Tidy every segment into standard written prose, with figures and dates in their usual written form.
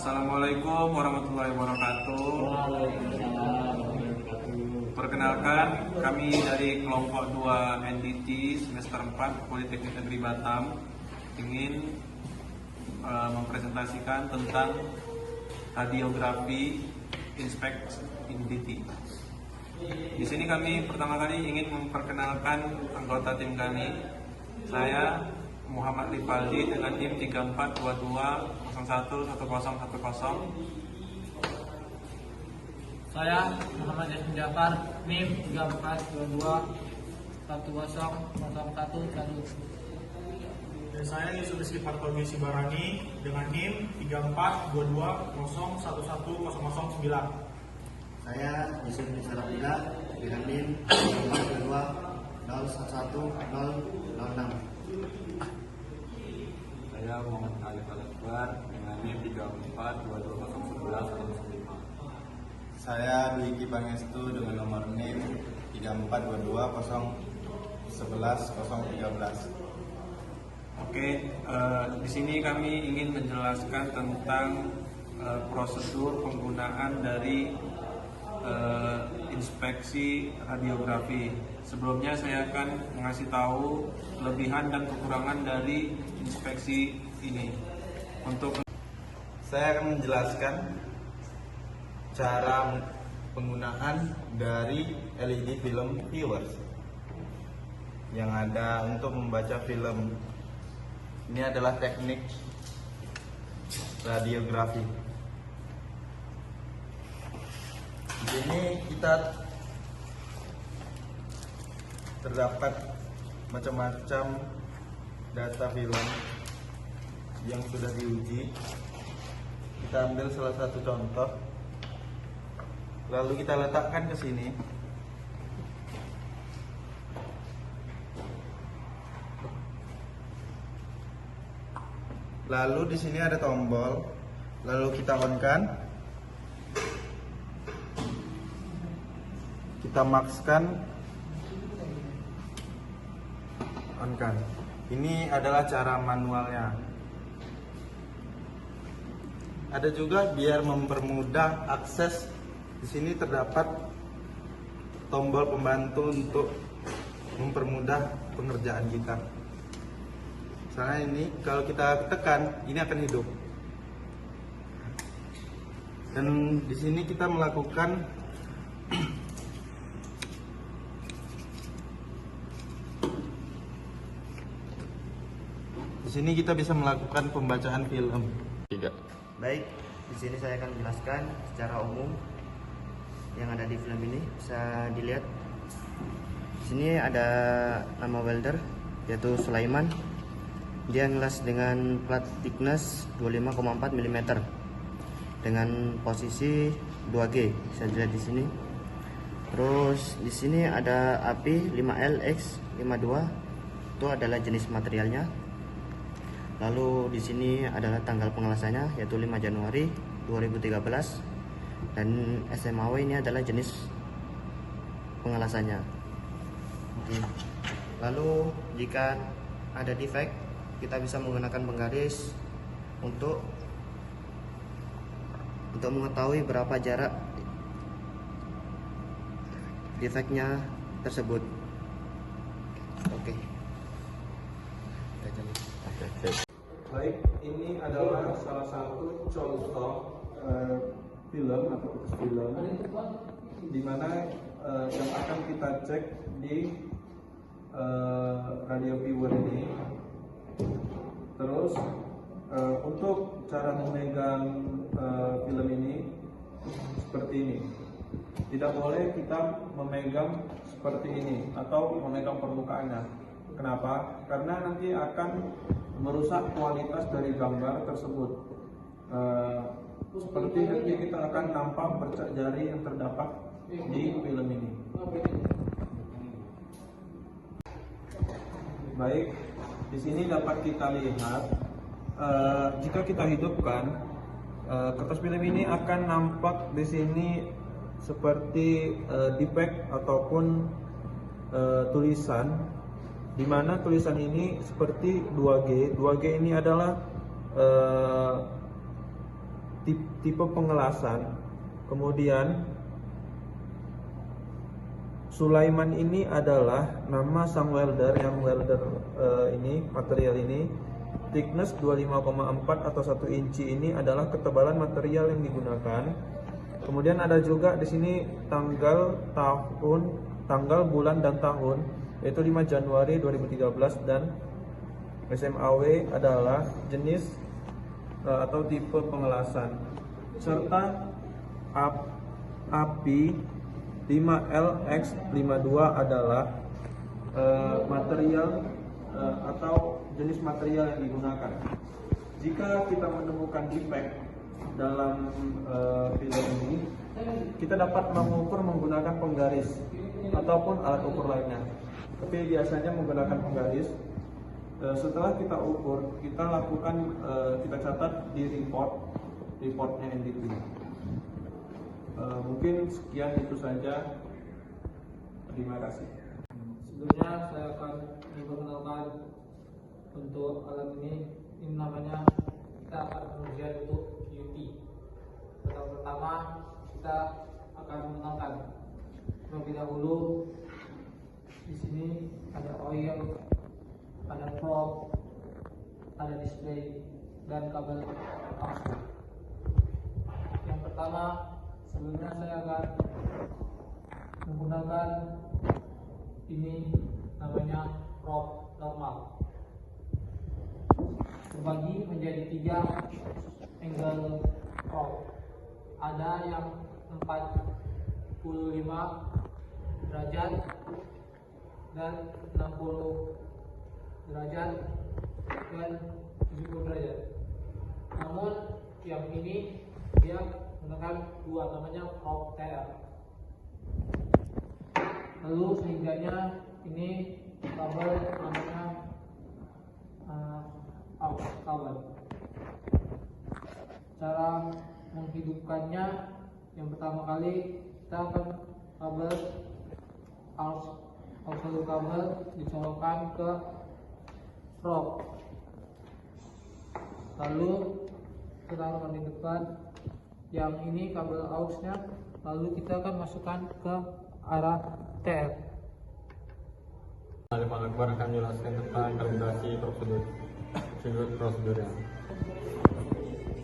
Assalamualaikum warahmatullahi wabarakatuh. Waalaikumsalam warahmatullahi wabarakatuh. Perkenalkan, kami dari kelompok 2 NDT semester 4 Politeknik Negeri Batam ingin mempresentasikan tentang radiografi inspect NDT. Di sini kami pertama kali ingin memperkenalkan anggota tim kami. Saya Muhammad Rifaldi dengan NIM 3422011010. Saya Muhammad Yasmin Jafar, NIM 3422100111. Dan saya Yusuf Rizky Partogi Sibarani dengan NIM 3422011009. Saya Yusuf Nisarabila dengan NIM 3422011006. Saya Muhammad Alif Al-Akbar dengan NIM 34220111. Saya Dwiki Pangestu dengan nomor NIM 3422011013. Oke, di sini kami ingin menjelaskan tentang prosedur penggunaan dari inspeksi radiografi. Sebelumnya saya akan mengasih tahu kelebihan dan kekurangan dari inspeksi ini. Saya akan menjelaskan cara penggunaan dari LED film viewers yang ada untuk membaca film. Ini adalah teknik radiografi. Di sini kita terdapat macam-macam data film yang sudah diuji. Kita ambil salah satu contoh, lalu kita letakkan ke sini. Lalu di sini ada tombol, lalu kita on-kan, kita max-kan, on-kan. Ini adalah cara manualnya. Ada juga biar mempermudah akses. Di sini terdapat tombol pembantu untuk mempermudah pengerjaan kita. Misalnya ini, kalau kita tekan, ini akan hidup. Dan di sini kita melakukan di sini kita bisa melakukan pembacaan film. Baik, di sini saya akan menjelaskan secara umum yang ada di film ini. Bisa dilihat. Di sini ada nama welder yaitu Sulaiman. Dia ngelas dengan plat thickness 25,4 mm dengan posisi 2G. Bisa dilihat di sini. Terus di sini ada API 5LX52. Itu adalah jenis materialnya. Lalu di sini adalah tanggal pengelasannya yaitu 5 Januari 2013 dan SMAW ini adalah jenis pengelasannya. Oke. Lalu jika ada defect, kita bisa menggunakan penggaris untuk mengetahui berapa jarak defectnya tersebut. Oke. Baik, ini adalah salah satu contoh film atau putus film di mana yang akan kita cek di radio viewer ini. Terus untuk cara memegang film ini seperti ini. Tidak boleh kita memegang seperti ini atau memegang permukaannya. Kenapa? Karena nanti akan merusak kualitas dari gambar tersebut. Seperti nanti kita akan nampak bercak jari yang terdapat di film ini. Baik, di sini dapat kita lihat jika kita hidupkan kertas film ini akan nampak di sini seperti defect ataupun tulisan, di mana tulisan ini seperti 2G. 2G ini adalah tipe pengelasan. Kemudian Sulaiman ini adalah nama sang welder, yang welder ini, material ini thickness 25,4 atau 1 inci ini adalah ketebalan material yang digunakan. Kemudian ada juga di sini tanggal, bulan dan tahun, yaitu 5 Januari 2013, dan SMAW adalah jenis atau tipe pengelasan, serta API 5LX52 adalah material atau jenis material yang digunakan. Jika kita menemukan defect dalam film ini, kita dapat mengukur menggunakan penggaris ataupun alat ukur lainnya. Tapi biasanya menggunakan penggaris. Setelah kita ukur, kita lakukan, kita catat di reportnya NDT. Mungkin sekian itu saja. Terima kasih. Sebelumnya saya akan memperkenalkan untuk alat ini namanya, kita akan mengerjakan untuk QT. Pertama kita akan mengenalkan terlebih dahulu. Di sini ada oil, ada probe, ada display, dan kabel aux. Yang pertama, sebelumnya saya akan menggunakan ini namanya probe normal, terbagi menjadi 3 angle probe. Ada yang 45 derajat dan 60 derajat dan 70 derajat. Namun yang ini dia menggunakan 2, namanya probe TR. Lalu sehingganya ini kabel namanya aux kabel. Cara menghidupkannya, yang pertama kali kita akan kabel aux kabel dicolokkan ke probe. Lalu kita taruhkan di depan. Yang ini kabel aux-nya, lalu kita akan masukkan ke arah TR. Alif Akbar akan menjelaskan tentang kalibrasi prosedurnya.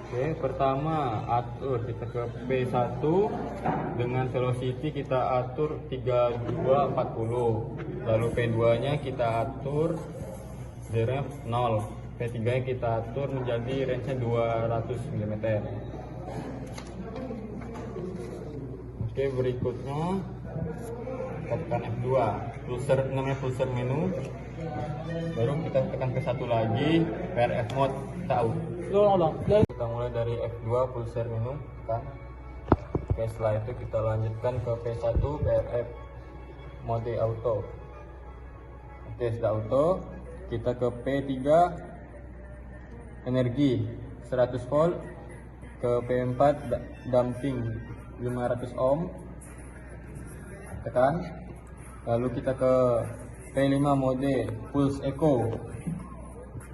Oke, pertama atur kita ke P1 dengan velocity kita atur 3240. Lalu P2 nya kita atur ref 0. P3 nya kita atur menjadi range nya 200 mm. Oke, berikutnya tekan F2, namanya pulser menu. Baru kita tekan P1 lagi, PRF mode, kita out. Kita mulai dari F2 pulser menu, tekan. Oke, setelah itu kita lanjutkan ke P1 PRF mode auto. Oke, sudah auto, kita ke P3 energi 100 volt, ke P4 damping 500 ohm, tekan. Lalu kita ke P5 mode pulse echo,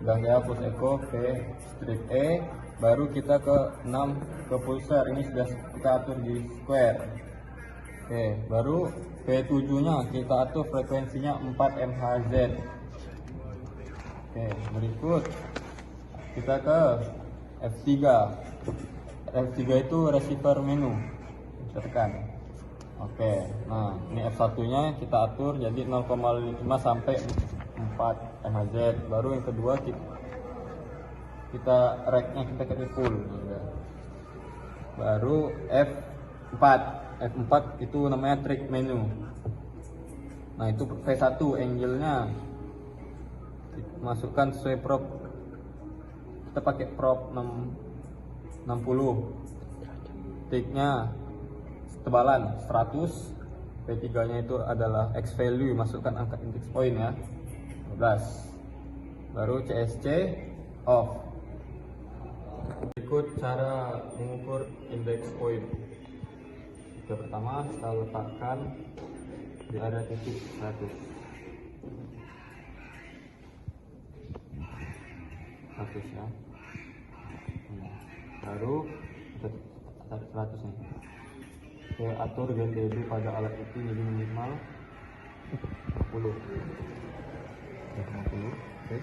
udah ya, pulse echo P strip E. Baru kita ke 6 ke pulsar, ini sudah kita atur di square. Oke, baru P7 nya kita atur frekuensinya 4 MHz. Oke, berikut kita ke F3. F3 itu receiver menu, kita tekan. Oke, nah ini F1 nya kita atur jadi 0,5 sampai 4 MHz. Baru yang kedua kita rack-nya kita ke full. Baru F4 itu namanya track menu. Nah itu V1 angle-nya masukkan sesuai probe. Kita pakai probe 60. Tick-nya tebalan 100. P3 nya itu adalah X value, masukkan angka index point ya, 12. Baru CSC off. Berikut cara mengukur index point. Yang pertama kita letakkan di area titik 100 ya. Baru tarik 100 nih. Oke, atur gain dB pada alat itu jadi minimal 50. 50. Oke.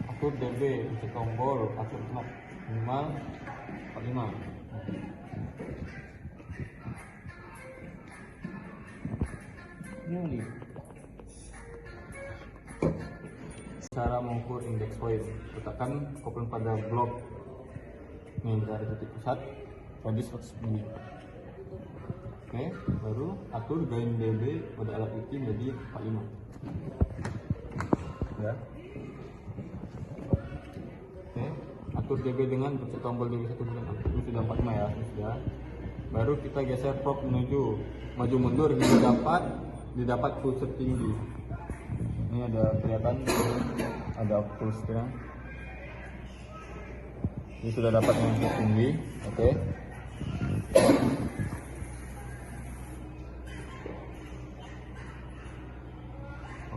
Atur dB untuk tombol, atur knob minimal 45. Ini cara mengukur index point. Letakkan kopling pada blok nih dari titik pusat radius 100 mm. Oke, baru atur gain dB pada alat itu menjadi 45 ya. Oke, atur dB dengan pencet tombol dB 1 bulan ini sudah 45 ya, sudah. Baru kita geser probe menuju maju mundur hingga didapat pulse tinggi. Ini ada kelihatan, ada pulse-nya. Ini sudah dapat pulse tinggi. Oke.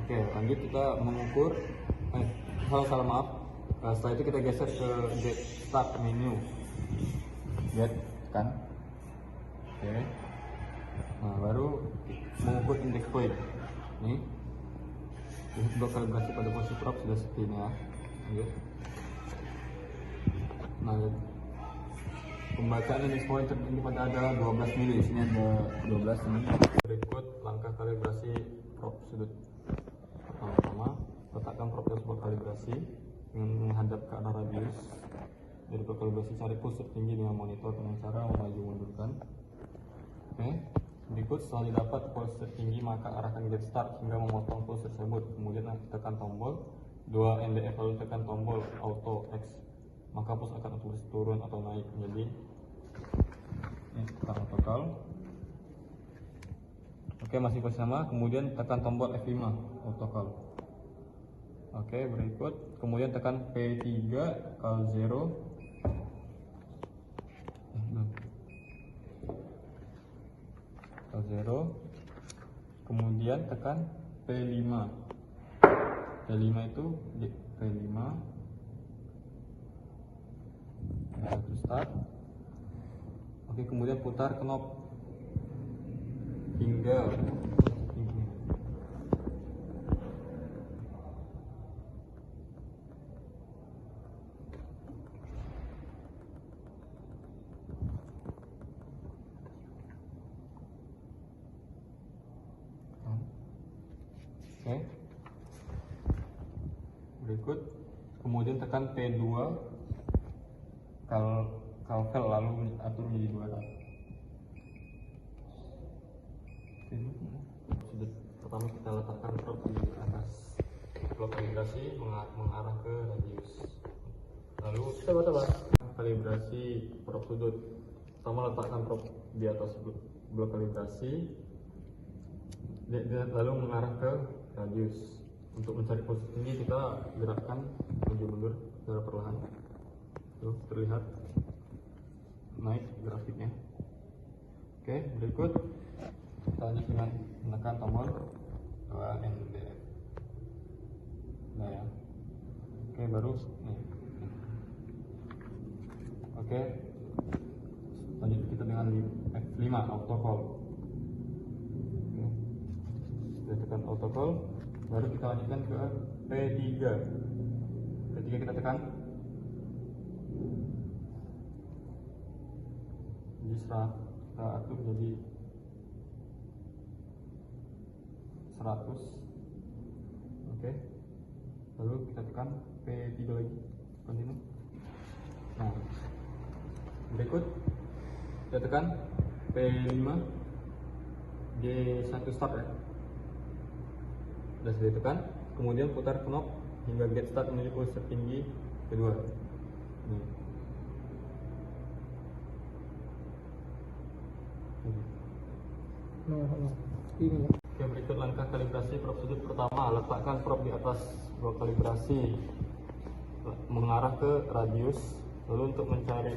Oke, lanjut kita mengukur. Salah maaf. Setelah itu kita geser ke get start menu. Get kan. Oke. Nah, baru mengukur index point. Nih. Lihat blok kalibrasi pada posisi probe sudah seperti ini ya. Lanjut. Nah, pembacaan index point tertinggi pada adalah 12 mili. Di sini ada 12 ini. Berikut langkah kalibrasi probe sudut. Pertama-tama letakkan probe tersebut kalibrasi dengan menghadap ke arah radius. Dari probe kalibrasi cari pulse tertinggi dengan monitor dengan cara memaju mundurkan. Oke. Berikut setelah didapat pulse tertinggi maka arahkan get start hingga memotong pulse tersebut. Kemudian tekan tombol 2 NDF lalu tekan tombol auto X. Maka pulse akan otomatis turun atau naik menjadi ini tekan autocall. Oke, masih posisi sama. Kemudian tekan tombol F5 autocall. Oke, berikut kemudian tekan P3 call 0. Kemudian tekan P5. P5 itu P5 start. Oke, kemudian putar knob hingga oke. Berikut kemudian tekan P2 kalvel lalu atur menjadi 2. Sudut pertama kita letakkan probe di atas blok kalibrasi mengarah ke radius. Lalu coba kalibrasi probe sudut. Pertama letakkan probe di atas blok kalibrasi lalu mengarah ke radius. Untuk mencari posisi tinggi kita gerakkan maju mundur secara perlahan. Tuh, terlihat naik grafiknya. Oke, berikut kita lanjut dengan menekan tombol 2 NDF. Nah ya. Oke, baru nih. Oke, lanjut kita dengan F5 autocall. Kita tekan autocall, baru kita lanjutkan ke P3. P3 kita tekan. Jadi kita atur jadi 100. Oke. Lalu kita tekan P3 lagi. Continue. Nah, berikut kita tekan P5 G1 start ya. Sudah saya tekan, kemudian putar knob hingga get start menuju pulse tertinggi kedua. Nih. Ini ya. Oke, berikut langkah kalibrasi probe sudut pertama. Letakkan probe di atas blok kalibrasi mengarah ke radius. Lalu untuk mencari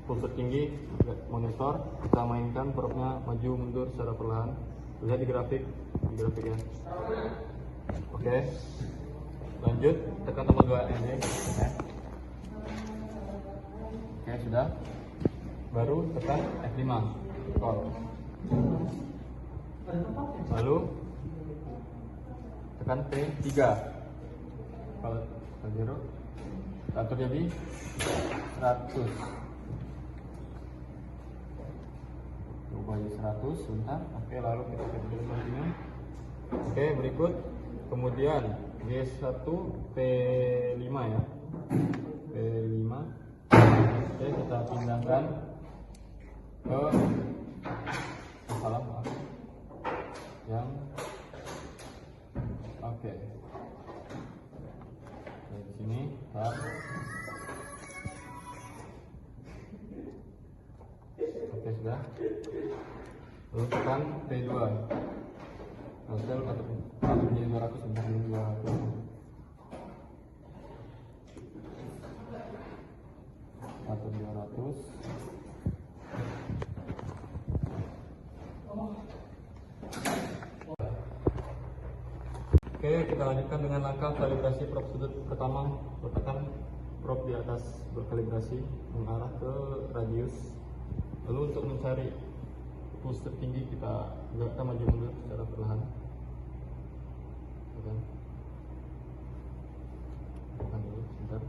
pulse tinggi monitor, kita mainkan probe-nya maju mundur secara perlahan. Lihat di grafiknya. Oke, lanjut tekan tombol 2 ND. Oke, Oke, sudah. Baru tekan F5 call. Lalu tekan P3 kalau zero atur jadi 100. Coba jadi 100 sebentar. Oke, lalu kita continue. Oke, berikut kemudian G1 P5 ya. P5. Oke, kita pindahkan ke maaf yang oke. Di sini tab. Oke, sudah. Lalu tekan P2. Hasil atau jadi 200 sebentar dulu 200. Atau 200. Oke, kita lanjutkan dengan langkah kalibrasi prop sudut pertama. Letakkan prop di atas berkalibrasi mengarah ke radius. Lalu untuk mencari pulse tertinggi kita maju mundur secara perlahan. Tekan dulu sebentar.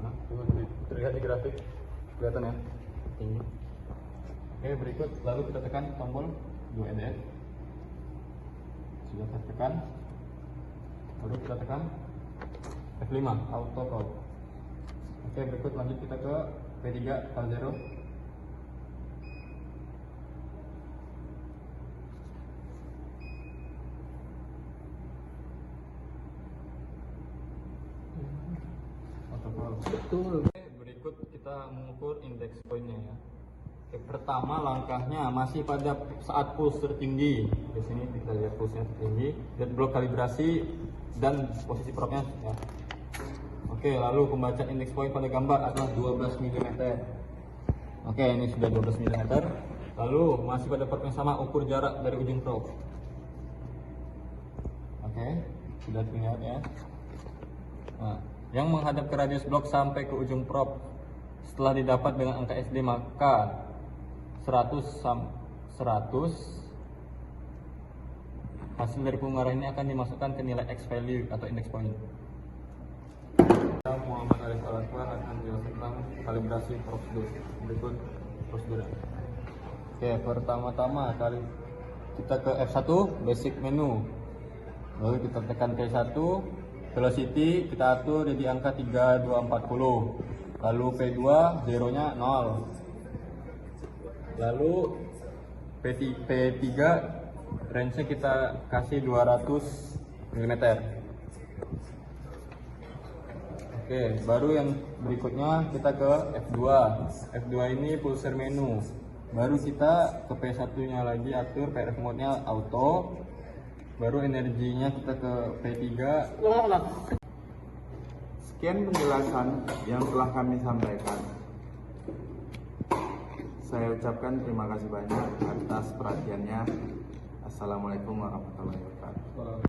Nah, coba terlihat di grafik, kelihatan ya tinggi. Oke, berikut lalu kita tekan tombol 2 EDF. Sudah saya tekan. Lalu kita tekan F5 auto call. Oke, berikut lanjut kita ke P3 call 0. Auto call. Betul. Oke, berikut kita mengukur indeks poinnya ya. Oke, pertama langkahnya masih pada saat pulse tertinggi. Di sini kita lihat pulse-nya tertinggi, dead block kalibrasi dan posisi propnya ya. Oke, lalu pembacaan indeks point pada gambar adalah 12 mm. Oke, ini sudah 12 mm. Lalu masih pada prop yang sama, ukur jarak dari ujung prop. Oke, sudah terlihat ya. Nah, yang menghadap ke radius blok sampai ke ujung prop setelah didapat dengan angka SD maka 100 hasil dari pengurahan ini akan dimasukkan ke nilai X value atau index point. Muhammad Arif Al-Akbar akan menjelaskan tentang kalibrasi prosedur. Berikut prosedurnya. Oke, pertama-tama kali kita ke F1 basic menu. Lalu kita tekan P1, velocity kita atur jadi angka 3240. Lalu P2 zeronya 0. Lalu P3 range-nya kita kasih 200 mm. Oke, baru yang berikutnya kita ke F2. F2 ini pulser menu. Baru kita ke P1 nya lagi atur PRF mode nya auto. Baru energinya kita ke P3. Sekian penjelasan yang telah kami sampaikan. Saya ucapkan terima kasih banyak atas perhatiannya. Assalamualaikum warahmatullahi wabarakatuh.